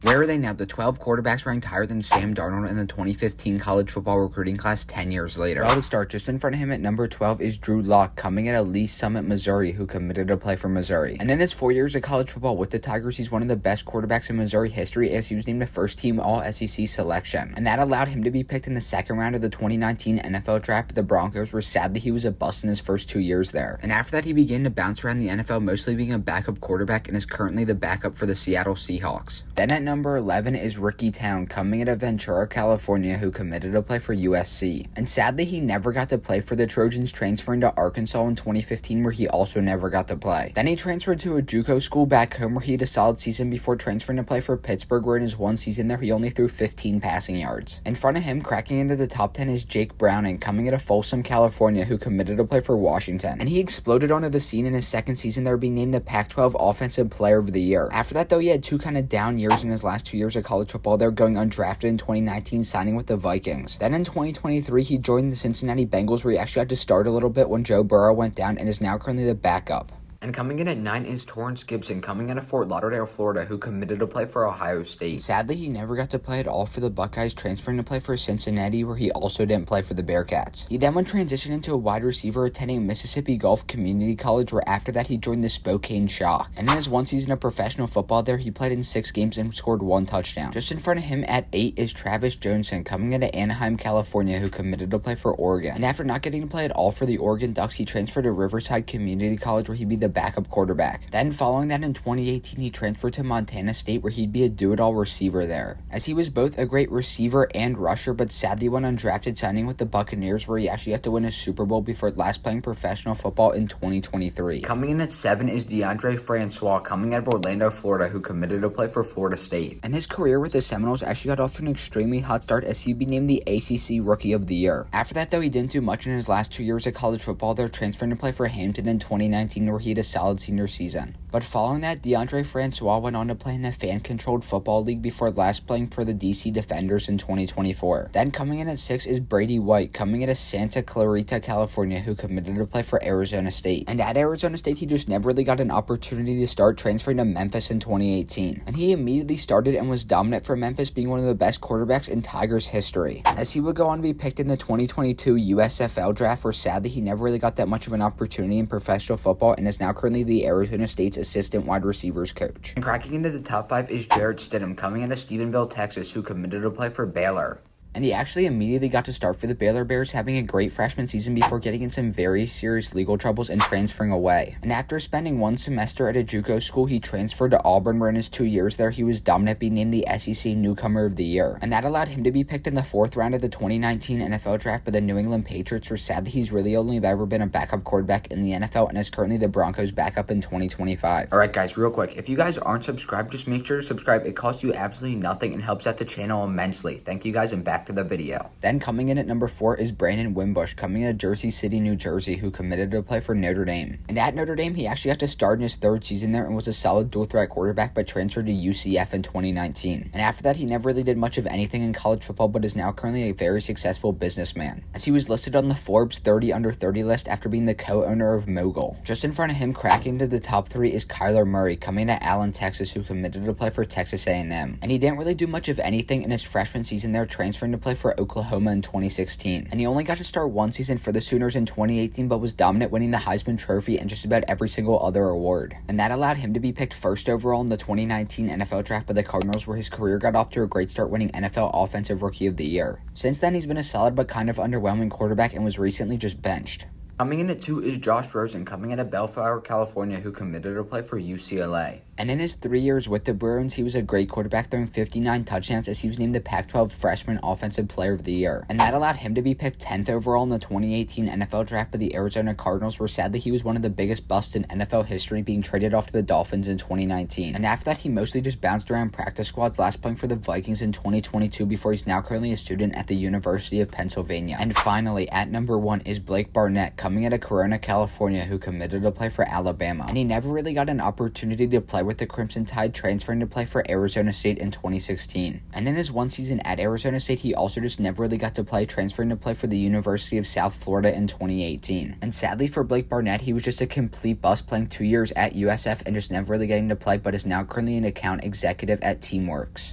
Where are they now? The 12 quarterbacks ranked higher than Sam Darnold in the 2015 college football recruiting class 10 years later. Well, to start, just in front of him at number 12 is Drew Lock, coming at Lee Summit, Missouri, who committed to play for Missouri. And in his 4 years of college football with the Tigers, he's one of the best quarterbacks in Missouri history, as he was named a first-team All-SEC selection. And that allowed him to be picked in the second round of the 2019 NFL draft, but the Broncos were sad that he was a bust in his first 2 years there. And after that, he began to bounce around the NFL, mostly being a backup quarterback, and is currently the backup for the Seattle Seahawks. Then at number 11 is Ricky Town, coming out of Ventura, California, who committed to play for USC. And sadly, he never got to play for the Trojans, transferring to Arkansas in 2015, where he also never got to play. Then he transferred to a JUCO school back home, where he had a solid season before transferring to play for Pittsburgh, where in his one season there he only threw 15 passing yards. In front of him, cracking into the top 10 is Jake Browning, coming out of Folsom, California, who committed to play for Washington. And he exploded onto the scene in his second season there, being named the Pac-12 Offensive Player of the Year. After that, though, he had two kind of down years in his last 2 years of college football there, going undrafted in 2019, signing with the Vikings. Then in 2023, he joined the Cincinnati Bengals, where he actually had to start a little bit when Joe Burrow went down, and is now currently the backup. And coming in at 9 is Torrance Gibson, coming out of Fort Lauderdale, Florida, who committed to play for Ohio State. Sadly, he never got to play at all for the Buckeyes, transferring to play for Cincinnati, where he also didn't play for the Bearcats. He then would transition into a wide receiver, attending Mississippi Gulf Community College, where after that he joined the Spokane Shock. And in his one season of professional football there, he played in 6 games and scored 1 touchdown. Just in front of him at 8 is Travis Johnson, coming into Anaheim, California, who committed to play for Oregon. And after not getting to play at all for the Oregon Ducks, he transferred to Riverside Community College, where he'd be the backup quarterback. Then following that in 2018, he transferred to Montana State, where he'd be a do-it-all receiver there, as he was both a great receiver and rusher, but sadly went undrafted, signing with the Buccaneers, where he actually had to win a Super Bowl before last playing professional football in 2023. Coming in at 7 is DeAndre Francois, coming out of Orlando, Florida, who committed to play for Florida State. And his career with the Seminoles actually got off to an extremely hot start, as he'd be named the ACC Rookie of the Year. After that, though, he didn't do much in his last 2 years of college football there, transferring to play for Hampton in 2019, where he had a solid senior season. But following that, DeAndre Francois went on to play in the fan-controlled football league before last playing for the DC Defenders in 2024. Then coming in at 6 is Brady White, coming out of Santa Clarita, California, who committed to play for Arizona State. And at Arizona State, he just never really got an opportunity to start, transferring to Memphis in 2018. And he immediately started and was dominant for Memphis, being one of the best quarterbacks in Tigers history, as he would go on to be picked in the 2022 USFL draft, where sadly he never really got that much of an opportunity in professional football, and is now currently the Arizona State's assistant wide receivers coach. And cracking into the top 5 is Jarrett Stidham, coming out of Stephenville, Texas, who committed to play for Baylor. And he actually immediately got to start for the Baylor Bears, having a great freshman season before getting in some very serious legal troubles and transferring away. And after spending 1 semester at a JUCO school, he transferred to Auburn, where in his 2 years there, he was dominant, being named the SEC Newcomer of the Year. And that allowed him to be picked in the 4th round of the 2019 NFL Draft by the New England Patriots, where sadly he's really only ever been a backup quarterback in the NFL, and is currently the Broncos' backup in 2025. Alright guys, real quick, if you guys aren't subscribed, just make sure to subscribe. It costs you absolutely nothing and helps out the channel immensely. Thank you guys, and back to the video. Then coming in at number 4 is Brandon Wimbush, coming out of Jersey City, New Jersey, who committed to play for Notre Dame. And at Notre Dame, he actually got to start in his 3rd season there and was a solid dual-threat quarterback, but transferred to UCF in 2019. And after that, he never really did much of anything in college football, but is now currently a very successful businessman, as he was listed on the Forbes 30 Under 30 list after being the co-owner of Mogul. Just in front of him, cracking into the top 3 is Kyler Murray, coming out of Allen, Texas, who committed to play for Texas A&M. And he didn't really do much of anything in his freshman season there, transferring to play for Oklahoma in 2016. And he only got to start 1 season for the Sooners in 2018, but was dominant, winning the Heisman Trophy and just about every single other award. And that allowed him to be picked 1st overall in the 2019 NFL Draft by the Cardinals, where his career got off to a great start, winning NFL Offensive Rookie of the Year. Since then, he's been a solid but kind of underwhelming quarterback, and was recently just benched. Coming in at 2 is Josh Rosen, coming out of Bellflower, California, who committed to play for UCLA. And in his 3 years with the Bruins, he was a great quarterback, throwing 59 touchdowns, as he was named the Pac-12 Freshman Offensive Player of the Year. And that allowed him to be picked 10th overall in the 2018 NFL Draft by the Arizona Cardinals, where sadly he was one of the biggest busts in NFL history, being traded off to the Dolphins in 2019. And after that, he mostly just bounced around practice squads, last playing for the Vikings in 2022, before he's now currently a student at the University of Pennsylvania. And finally, at number 1 is Blake Barnett, coming out of Corona, California, who committed to play for Alabama. And he never really got an opportunity to play with with the Crimson Tide, transferring to play for Arizona State in 2016. And in his one season at Arizona State, he also just never really got to play, transferring to play for the University of South Florida in 2018. And sadly for Blake Barnett, he was just a complete bust, playing 2 years at USF and just never really getting to play, but is now currently an account executive at Teamworks.